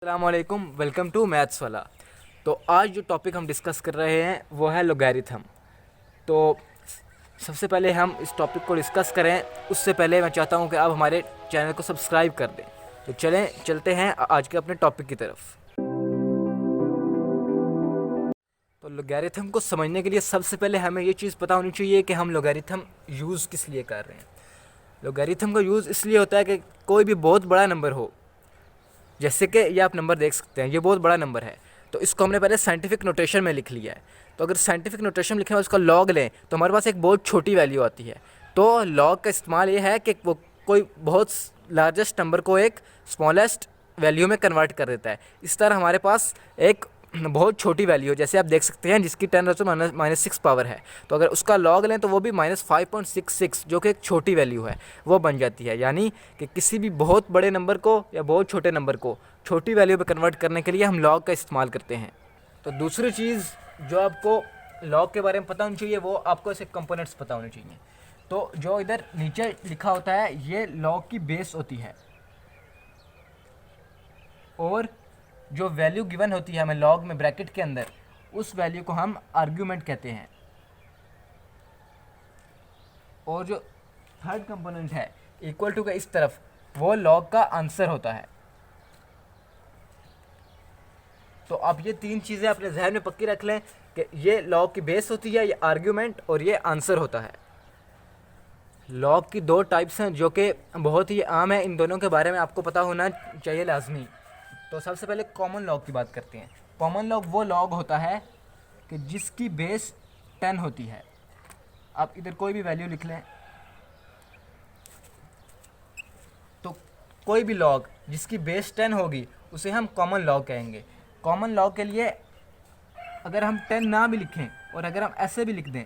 अस्सलाम वालेकुम, welcome to maths वाला। तो आज जो टॉपिक हम डिस्कस कर रहे हैं वो है लोगैरिथम। तो सबसे पहले हम इस टॉपिक को डिस्कस करें उससे पहले मैं चाहता हूं कि आप हमारे चैनल को सब्सक्राइब कर दें। तो चलते हैं आज के अपने टॉपिक की तरफ। तो लोगैरिथम को समझने के लिए सबसे पहले हमें ये चीज़ पता होनी चाहिए कि हम लोगैरिथम यूज़ किस लिए कर रहे हैं। लोगैरिथम का यूज़ इसलिए होता है कि कोई भी बहुत बड़ा नंबर हो, जैसे कि ये आप नंबर देख सकते हैं, ये बहुत बड़ा नंबर है, तो इसको हमने पहले साइंटिफिक नोटेशन में लिख लिया है। तो अगर साइंटिफिक नोटेशन में लिखे और उसका लॉग लें तो हमारे पास एक बहुत छोटी वैल्यू आती है। तो लॉग का इस्तेमाल ये है कि वो कोई बहुत लार्जेस्ट नंबर को एक स्मॉलेस्ट वैल्यू में कन्वर्ट कर देता है। इस तरह हमारे पास एक बहुत छोटी वैल्यू, जैसे आप देख सकते हैं, जिसकी 10⁻⁻6 पावर है, तो अगर उसका लॉग लें तो वो भी -5.66, जो कि एक छोटी वैल्यू है, वो बन जाती है। यानी कि किसी भी बहुत बड़े नंबर को या बहुत छोटे नंबर को छोटी वैल्यू पे कन्वर्ट करने के लिए हम लॉग का इस्तेमाल करते हैं। तो दूसरी चीज़ जो आपको लॉग के बारे में पता होनी चाहिए, वो आपको ऐसे कंपोनेंट्स पता होने चाहिए। तो जो इधर नीचे लिखा होता है ये लॉग की बेस होती है, और जो वैल्यू गिवन होती है हमें लॉग में ब्रैकेट के अंदर, उस वैल्यू को हम आर्ग्यूमेंट कहते हैं। और जो थर्ड कंपोनेंट है इक्वल टू का इस तरफ, वो लॉग का आंसर होता है। तो आप ये तीन चीज़ें अपने जहन में पक्की रख लें कि ये लॉग की बेस होती है, ये आर्ग्यूमेंट, और ये आंसर होता है। लॉग की दो टाइप्स हैं जो कि बहुत ही आम है, इन दोनों के बारे में आपको पता होना चाहिए लाजमी। तो सबसे पहले कॉमन लॉग की बात करते हैं। कॉमन लॉग वो लॉग होता है कि जिसकी बेस 10 होती है। आप इधर कोई भी वैल्यू लिख लें, तो कोई भी लॉग जिसकी बेस 10 होगी उसे हम कॉमन लॉग कहेंगे। कॉमन लॉग के लिए अगर हम 10 ना भी लिखें और अगर हम ऐसे भी लिख दें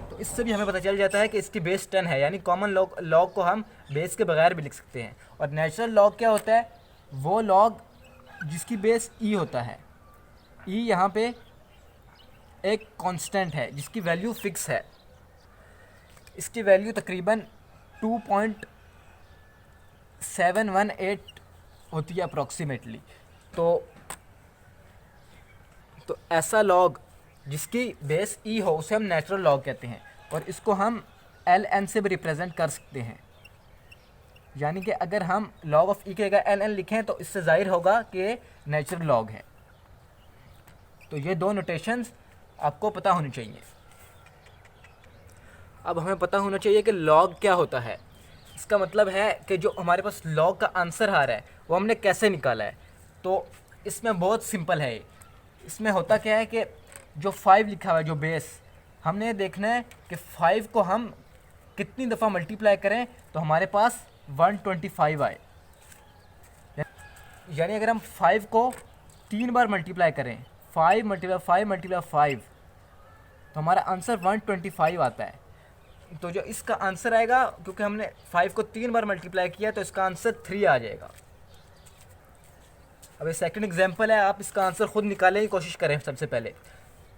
तो इससे भी हमें पता चल जाता है कि इसकी बेस 10 है। यानी कॉमन लॉग को हम बेस के बगैर भी लिख सकते हैं। और नेचुरल लॉग क्या होता है? वो लॉग जिसकी बेस ई होता है। ई यहाँ पे एक कांस्टेंट है जिसकी वैल्यू फिक्स है। इसकी वैल्यू तकरीबन 2.718 होती है अप्रॉक्सीमेटली। तो ऐसा लॉग जिसकी बेस ई हो उसे हम नेचुरल लॉग कहते हैं, और इसको हम एल एन से भी रिप्रेजेंट कर सकते हैं। यानी कि अगर हम लॉग ऑफ ई की जगह एल एन लिखें तो इससे जाहिर होगा कि नेचुरल लॉग है। तो ये दो नोटेशंस आपको पता होनी चाहिए। अब हमें पता होना चाहिए कि लॉग क्या होता है। इसका मतलब है कि जो हमारे पास लॉग का आंसर आ रहा है वो हमने कैसे निकाला है। तो इसमें बहुत सिंपल है। इसमें होता क्या है कि जो 5 लिखा हुआ है, जो बेस, हमने देखना है कि 5 को हम कितनी दफ़ा मल्टीप्लाई करें तो हमारे पास 125 आए। यानी अगर हम 5 को 3 बार मल्टीप्लाई करें, 5 × 5 × 5, तो हमारा आंसर 125 आता है। तो जो इसका आंसर आएगा, क्योंकि हमने 5 को 3 बार मल्टीप्लाई किया, तो इसका आंसर 3 आ जाएगा। अब ये सेकंड एग्जांपल है, आप इसका आंसर खुद निकालने की कोशिश करें। सबसे पहले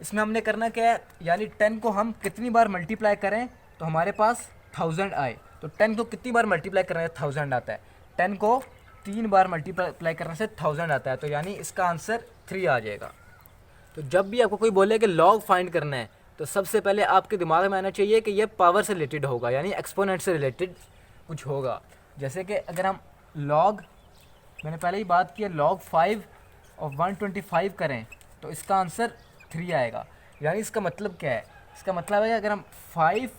इसमें हमने करना क्या है, यानी 10 को हम कितनी बार मल्टीप्लाई करें तो हमारे पास 1000 आए। तो 10 को कितनी बार मल्टीप्लाई करने से 1000 आता है? 10 को 3 बार मल्टीप्लाई करने से 1000 आता है। तो यानी इसका आंसर 3 आ जाएगा। तो जब भी आपको कोई बोले कि लॉग फाइंड करना है, तो सबसे पहले आपके दिमाग में आना चाहिए कि ये पावर से रिलेटेड होगा, यानी एक्सपोनेंट से रिलेटेड कुछ होगा। जैसे कि अगर हम लॉग, मैंने पहले ही बात की है, लॉग 5 और 125 करें तो इसका आंसर 3 आएगा। यानी इसका मतलब क्या है? इसका मतलब है अगर हम 5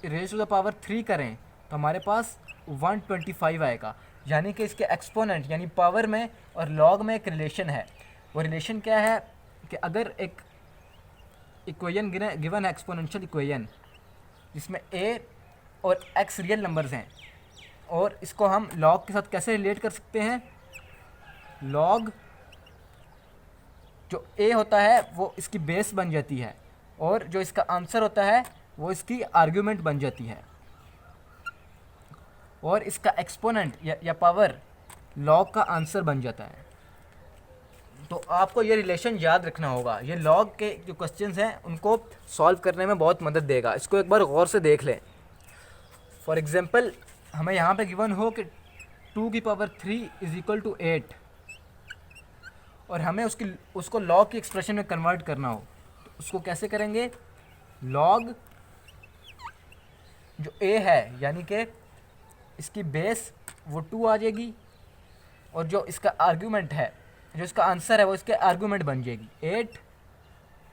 रेज़ टू द पावर 3 करें तो हमारे पास 125 आएगा। यानी कि इसके एक्सपोनेंट यानी पावर में और लॉग में एक रिलेशन है। वो रिलेशन क्या है कि अगर एक इक्वेशन गिवन है, एक्सपोनेंशियल इक्वेशन, जिसमें a और x रियल नंबर्स हैं, और इसको हम लॉग के साथ कैसे रिलेट कर सकते हैं? लॉग जो a होता है वो इसकी बेस बन जाती है, और जो इसका आंसर होता है वो इसकी आर्ग्यूमेंट बन जाती है, और इसका एक्सपोनेंट या पावर लॉग का आंसर बन जाता है। तो आपको ये रिलेशन याद रखना होगा। ये लॉग के जो क्वेश्चंस हैं उनको सॉल्व करने में बहुत मदद देगा। इसको एक बार गौर से देख लें। फॉर एग्जांपल, हमें यहाँ पे गिवन हो कि 2 की पावर 3 इज इक्वल टू 8 और हमें उसको लॉग की एक्सप्रेशन में कन्वर्ट करना हो तो उसको कैसे करेंगे, लॉग जो a है यानी कि इसकी बेस वो 2 आ जाएगी और जो इसका आर्ग्यूमेंट है, जो इसका आंसर है वो इसके आर्ग्यूमेंट बन जाएगी 8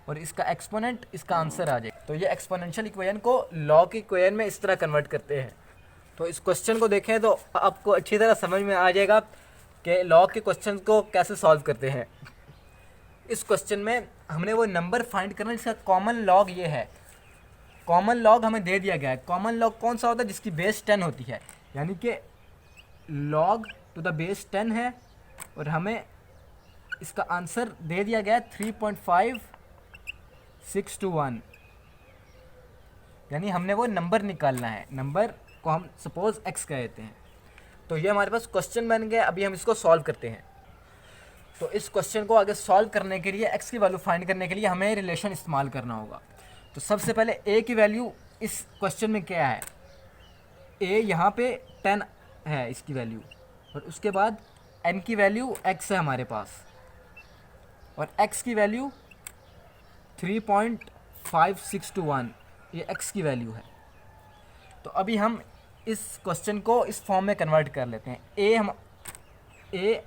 और इसका एक्सपोनेंट इसका आंसर आ जाएगा। तो ये एक्सपोनेंशियल इक्वेशन को लॉग की इक्वेशन में इस तरह कन्वर्ट करते हैं। तो इस क्वेश्चन को देखें तो आपको अच्छी तरह समझ में आ जाएगा कि लॉग के क्वेश्चन को कैसे सॉल्व करते हैं। इस क्वेश्चन में हमने वो नंबर फाइंड करना है जिसका कॉमन लॉग ये है। कॉमन लॉग हमें दे दिया गया है। कॉमन लॉग कौन सा होता है, जिसकी बेस 10 होती है, यानी कि लॉग टू द बेस 10 है और हमें इसका आंसर दे दिया गया है 3.5621, यानी हमने वो नंबर निकालना है। नंबर को हम सपोज x कह देते हैं। तो ये हमारे पास क्वेश्चन बन गया। अभी हम इसको सॉल्व करते हैं। तो इस क्वेश्चन को आगे सॉल्व करने के लिए x की वैल्यू फाइंड करने के लिए हमें रिलेशन इस्तेमाल करना होगा। तो सबसे पहले a की वैल्यू इस क्वेश्चन में क्या है, a यहाँ पे 10 है इसकी वैल्यू और उसके बाद n की वैल्यू x है हमारे पास और x की वैल्यू 3.5621, ये x की वैल्यू है। तो अभी हम इस क्वेश्चन को इस फॉर्म में कन्वर्ट कर लेते हैं।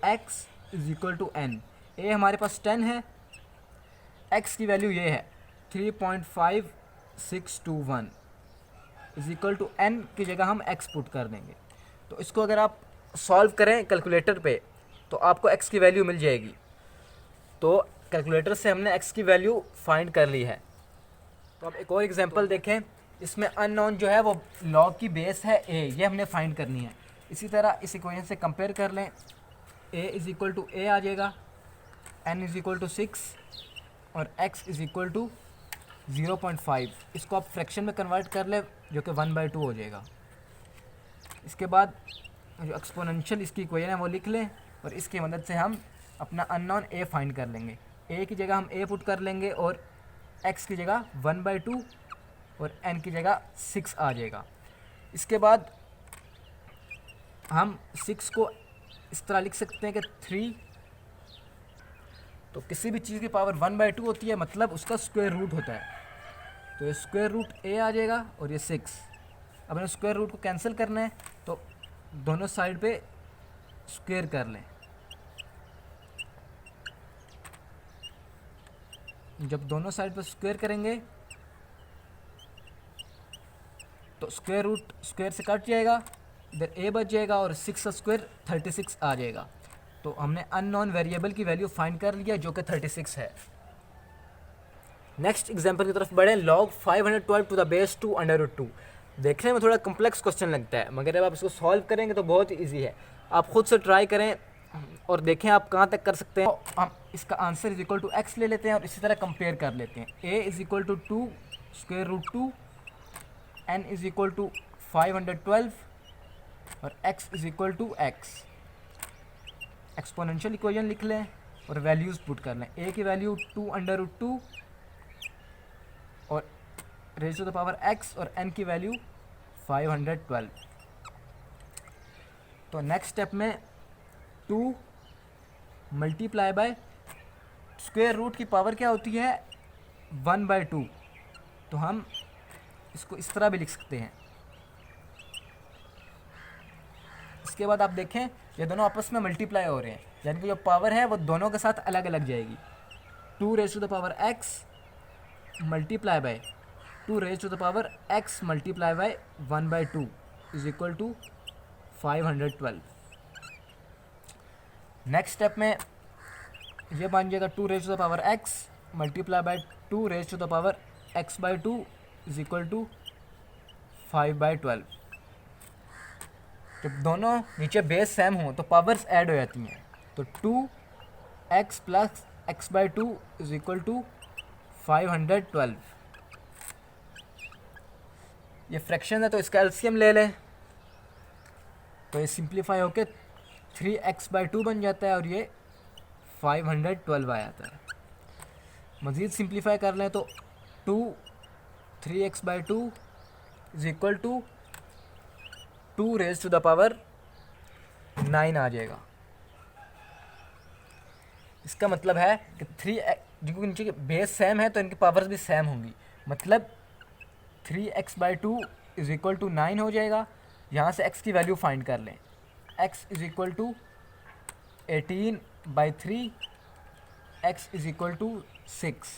ax is equal to n। a हमारे पास 10 है, x की वैल्यू ये है 3.5621 इज इक्वल टू n की जगह हम x पुट कर देंगे। तो इसको अगर आप सॉल्व करें कैलकुलेटर पे तो आपको x की वैल्यू मिल जाएगी। तो कैलकुलेटर से हमने x की वैल्यू फाइंड कर ली है। तो अब एक और एग्जांपल देखें। इसमें अननोन जो है वो लॉग की बेस है a, ये हमने फाइंड करनी है। इसी तरह इस इक्वेशन से कंपेयर कर लें। a is equal to a आ जाएगा, n इज़ इक्वल टू 6 और x इज़ इक्वल टू 0.5। इसको आप फ्रैक्शन में कन्वर्ट कर ले जो कि 1/2 हो जाएगा। इसके बाद जो एक्सपोनेंशियल इसकी इक्वेशन है वो लिख लें और इसकी मदद से हम अपना अननोन a फाइंड कर लेंगे। a की जगह हम a पुट कर लेंगे और x की जगह 1/2 और n की जगह 6 आ जाएगा। इसके बाद हम 6 को इस तरह लिख सकते हैं कि 3, तो किसी भी चीज़ की पावर 1/2 होती है, मतलब उसका स्क्वायर रूट होता है। तो ये स्क्वायर रूट a आ जाएगा और ये 6। अब हमें स्क्वायर रूट को कैंसिल करना है तो दोनों साइड पे स्क्वायर कर लें। जब दोनों साइड पे स्क्वायर करेंगे तो स्क्वायर रूट स्क्वायर से कट जाएगा, इधर a बच जाएगा और 6 का स्क्वायर 36 आ जाएगा। तो हमने अननोन वेरिएबल की वैल्यू फाइंड कर लिया जो कि 36 है। नेक्स्ट एग्जांपल की तरफ बढ़े। Log 512 to the base 2 under root 2। देखने में थोड़ा कम्प्लेक्स क्वेश्चन लगता है मगर जब आप इसको सॉल्व करेंगे तो बहुत ईजी है। आप खुद से ट्राई करें और देखें आप कहाँ तक कर सकते हैं। हम इसका answer is equal to x ले लेते हैं और इसी तरह कंपेयर कर लेते हैं। a is equal to 2 square root 2, n is equal to 512 और x is equal to x। Exponential equation लिख लें और वैल्यूज़ पुट कर लें। a की वैल्यू 2 अंडर रूट 2 और raise to the power x और n की वैल्यू 512। तो नेक्स्ट स्टेप में 2 मल्टीप्लाई बाय स्क्वायर रूट की पावर क्या होती है 1/2। तो हम इसको इस तरह भी लिख सकते हैं। इसके बाद आप देखें ये दोनों आपस में मल्टीप्लाई हो रहे हैं, यानी कि जो पावर है वो दोनों के साथ अलग अलग जाएगी। 2 raise to the power x multiply by 2 raise to the power x multiply by 1/2 is equal to 512। Next step में ये बन जाएगा 2 raise to the power x multiply by 2 raise to the power x/2 is equal to 5/12। जब दोनों नीचे base same हों तो powers add हो जाती हैं। तो 2x plus x/2 is equal to 512। ये फ्रैक्शन है तो इसका एलसीएम ले लें तो ये सिंप्लीफाई होके 3x/2 बन जाता है और ये 512 आ जाता है। मज़ीद सिंप्लीफाई कर लें तो 3x/2 is equal to 2 raise to the power 9 आ जाएगा। इसका मतलब है कि 3 जिनको नीचे के बेस सेम है तो इनकी पावर्स भी सेम होंगी, मतलब 3x/2 इज इक्वल टू 9 हो जाएगा। यहाँ से x की वैल्यू फाइंड कर लें, x is equal to 18/3, x is equal to 6।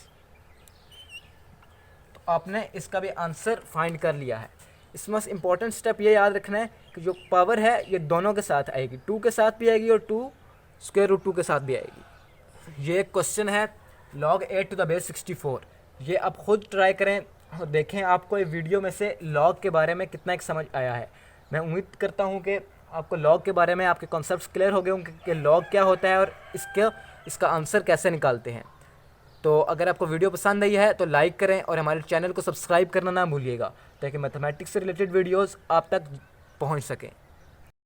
तो आपने इसका भी आंसर फाइंड कर लिया है। इसमें इम्पॉर्टेंट स्टेप ये याद रखना है कि जो पावर है ये दोनों के साथ आएगी, 2 के साथ भी आएगी और 2√2 के साथ भी आएगी। ये एक क्वेश्चन है log 8 to the base 64। ये आप खुद ट्राई करें और देखें आपको ये वीडियो में से लॉग के बारे में कितना एक समझ आया है। मैं उम्मीद करता हूँ कि आपको लॉग के बारे में आपके कॉन्सेप्ट्स क्लियर हो गए होंगे कि लॉग क्या होता है और इसका आंसर कैसे निकालते हैं। तो अगर आपको वीडियो पसंद आई है तो लाइक करें और हमारे चैनल को सब्सक्राइब करना ना भूलिएगा ताकि मैथमेटिक्स से रिलेटेड वीडियोज़ आप तक पहुँच सकें।